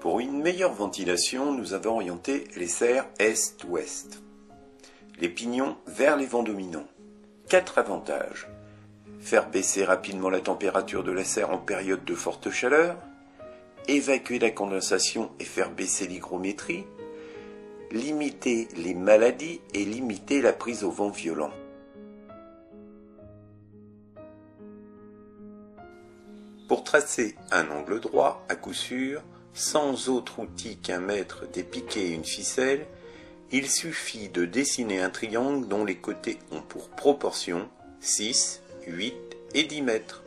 Pour une meilleure ventilation, nous avons orienté les serres est-ouest. Les pignons vers les vents dominants. 4 avantages. Faire baisser rapidement la température de la serre en période de forte chaleur. Évacuer la condensation et faire baisser l'hygrométrie. Limiter les maladies et limiter la prise au vent violent. Pour tracer un angle droit, à coup sûr, sans autre outil qu'un mètre, des piquets et une ficelle, il suffit de dessiner un triangle dont les côtés ont pour proportion 6, 8 et 10 mètres.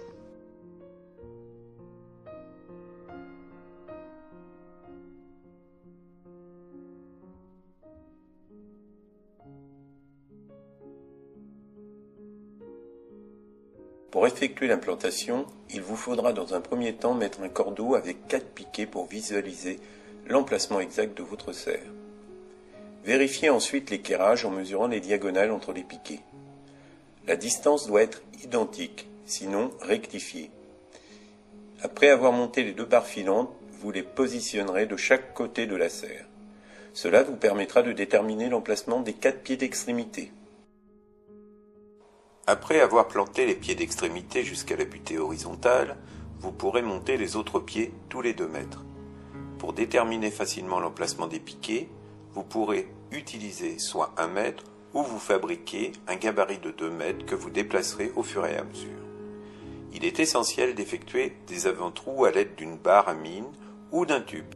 Pour effectuer l'implantation, il vous faudra dans un premier temps mettre un cordeau avec 4 piquets pour visualiser l'emplacement exact de votre serre. Vérifiez ensuite l'équerrage en mesurant les diagonales entre les piquets. La distance doit être identique, sinon rectifiez. Après avoir monté les 2 barres filantes, vous les positionnerez de chaque côté de la serre. Cela vous permettra de déterminer l'emplacement des 4 pieds d'extrémité. Après avoir planté les pieds d'extrémité jusqu'à la butée horizontale, vous pourrez monter les autres pieds tous les 2 mètres. Pour déterminer facilement l'emplacement des piquets, vous pourrez utiliser soit 1 mètre ou vous fabriquer un gabarit de 2 mètres que vous déplacerez au fur et à mesure. Il est essentiel d'effectuer des avant-trous à l'aide d'une barre à mine ou d'un tube.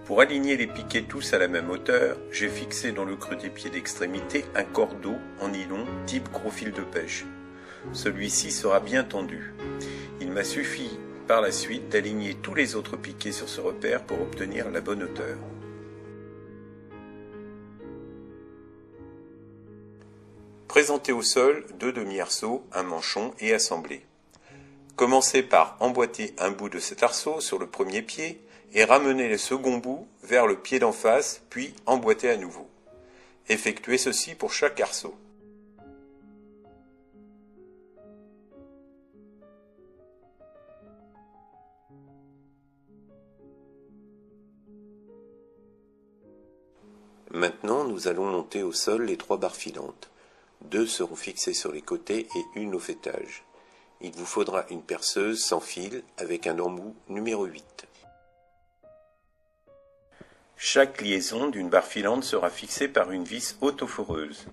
Pour aligner les piquets tous à la même hauteur, j'ai fixé dans le creux des pieds d'extrémité un cordeau en nylon type gros fil de pêche. Celui-ci sera bien tendu. Il m'a suffi par la suite d'aligner tous les autres piquets sur ce repère pour obtenir la bonne hauteur. Présentez au sol 2 demi-arceaux, un manchon et assemblez. Commencez par emboîter un bout de cet arceau sur le premier pied et ramenez le second bout vers le pied d'en face, puis emboîtez à nouveau. Effectuez ceci pour chaque arceau. Maintenant, nous allons monter au sol les 3 barres filantes. 2 seront fixées sur les côtés et une au faîtage. Il vous faudra une perceuse sans fil avec un embout numéro 8. Chaque liaison d'une barre filante sera fixée par une vis autoforeuse.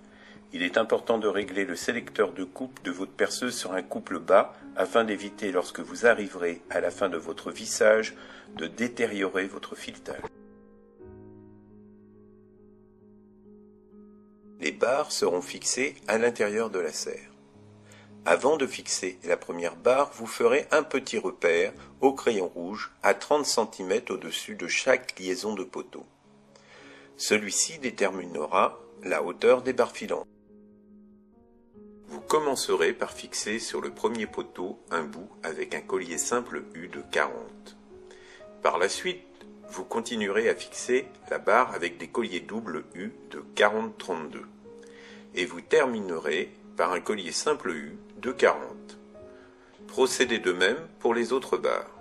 Il est important de régler le sélecteur de coupe de votre perceuse sur un couple bas afin d'éviter, lorsque vous arriverez à la fin de votre vissage, de détériorer votre filetage. Les barres seront fixées à l'intérieur de la serre. Avant de fixer la première barre, vous ferez un petit repère au crayon rouge à 30 cm au-dessus de chaque liaison de poteau. Celui-ci déterminera la hauteur des barres filantes. Vous commencerez par fixer sur le premier poteau un bout avec un collier simple U de 40. Par la suite, vous continuerez à fixer la barre avec des colliers double U de 40-32. Et vous terminerez par un collier simple U de 40. Procédez de même pour les autres barres.